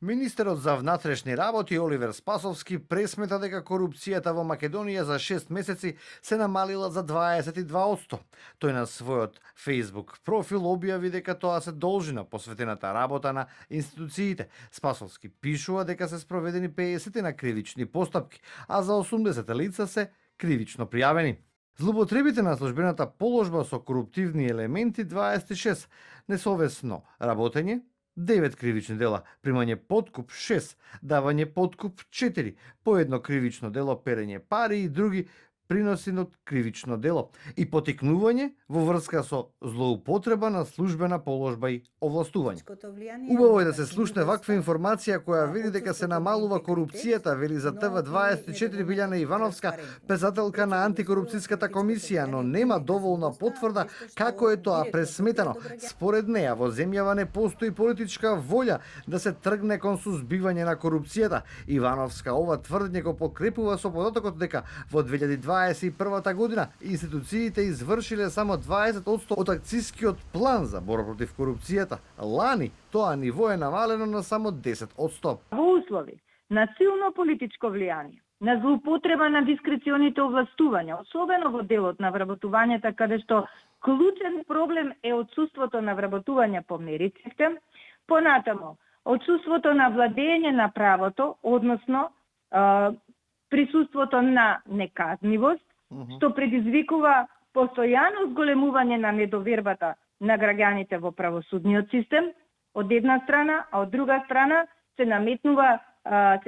Министерот за внатрешни работи Оливер Спасовски пресмета дека корупцијата во Македонија за 6 месеци се намалила за 22%. Тој на својот Facebook профил објави дека тоа се должи на посветената работа на институциите. Спасовски пишува дека се спроведени 50 на кривични постапки, а за 80 лица се кривично пријавени. Злоупотребите на службената положба со коруптивни елементи 26, несовесно работење 9 кривични дела, примање подкуп 6, давање подкуп 4, по едно кривично дело перење пари и други приноси од кривично дело и потикнување во врска со злоупотреба на службена положба и овластување. Убаво е да се слушне ваква информација која вели дека се намалува корупцијата, вели за ТВ24 Билјана Ивановска, председателка на антикорупцијската комисија, но нема доволна потврда како е тоа пресметано. Според неа во земјава не постои политичка волја да се тргне кон сузбивање на корупцијата. Ивановска ова тврдење го покрепува со податокот дека во 2021 година институциите извршиле само 20% од акцискиот план за борба против корупцијата. Лани тоа ниво е намалено на само 10%. Во услови на силно политичко влијание, на злоупотреба на дискреционите овластувања, особено во делот на вработувањата, каде што клучен проблем е отсуството на вработување по мериците, понатамо отсуството на владење на правото, односно присуството на неказнивост, што предизвикува постојано зголемување на недовербата на граѓаните во правосудниот систем, од една страна, а од друга страна се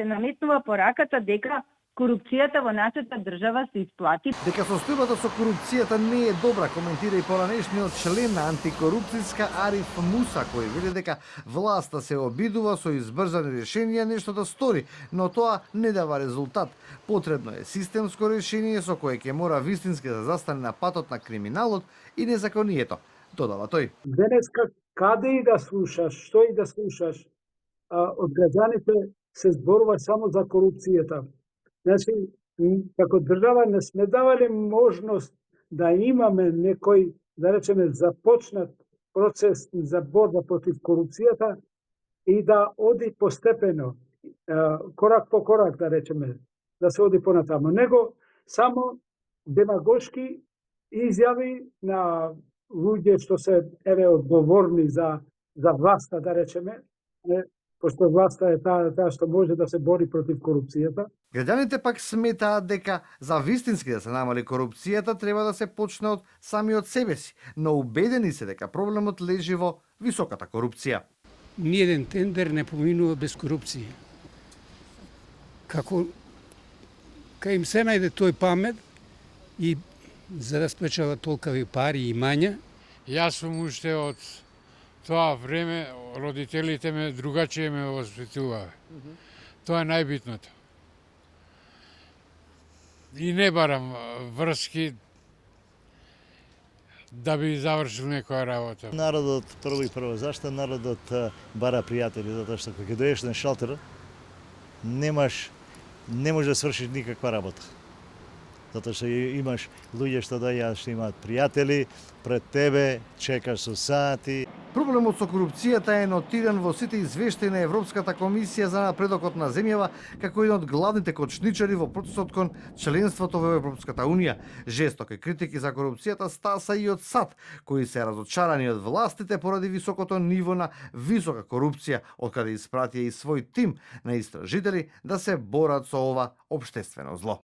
наметнува пораката дека корупцијата во нашата држава се исплати. Дека состојбата со корупцијата не е добра, коментира и поранешниот член на антикорупцијска Ариф Муса, кој вели дека власта се обидува со избрзани решенија нешто да стори, но тоа не дава резултат. Потребно е системско решение со кое ќе мора вистински да застане на патот на криминалот и незаконието, додава тој. Денеска каде и да слушаш, што и да слушаш, од граѓаните се зборува само за корупцијата. Значи, како држава не сме давале можност да имаме некој, да речеме, започнат процес за борба против корупцијата и да оди постепено, корак по корак, да речеме, да се оди понатамо. Него само демагошки изјави на луѓе што се одговорни за власта, да речеме, пошто власта е таа што може да се бори против корупцијата. Граѓаните пак сметаат дека за вистински да се намали корупцијата треба да се почне од самиот себе си, но убедени се дека проблемот лежи во високата корупција. Ниеден тендер не поминува без корупција. Како им се најде тој памет и за да спечела толкави пари и мања. Јас сум уште од тоа време, родителите ме другачие ме воспитуваа. Тоа е најбитното. И не барам врски да би завршил некоја работа. Народот, прво, зашто народот бара пријатели? Затоа што кога доеш на шалтер, не може да свршиш никаква работа. Затоа што имаш луѓе што доаѓаат, што имаат пријатели, пред тебе чекаш со сати. Проблемот со корупцијата е нотиран во сите извештаи на Европската комисија за напредокот на земјава како еден од главните кочничари во процесот кон членството во Европската унија. Жестоки критики за корупцијата стаса и од САД, кои се разочарани од властите поради високото ниво на висока корупција, откаде испратија и свој тим на истражители да се борат со ова општествено зло.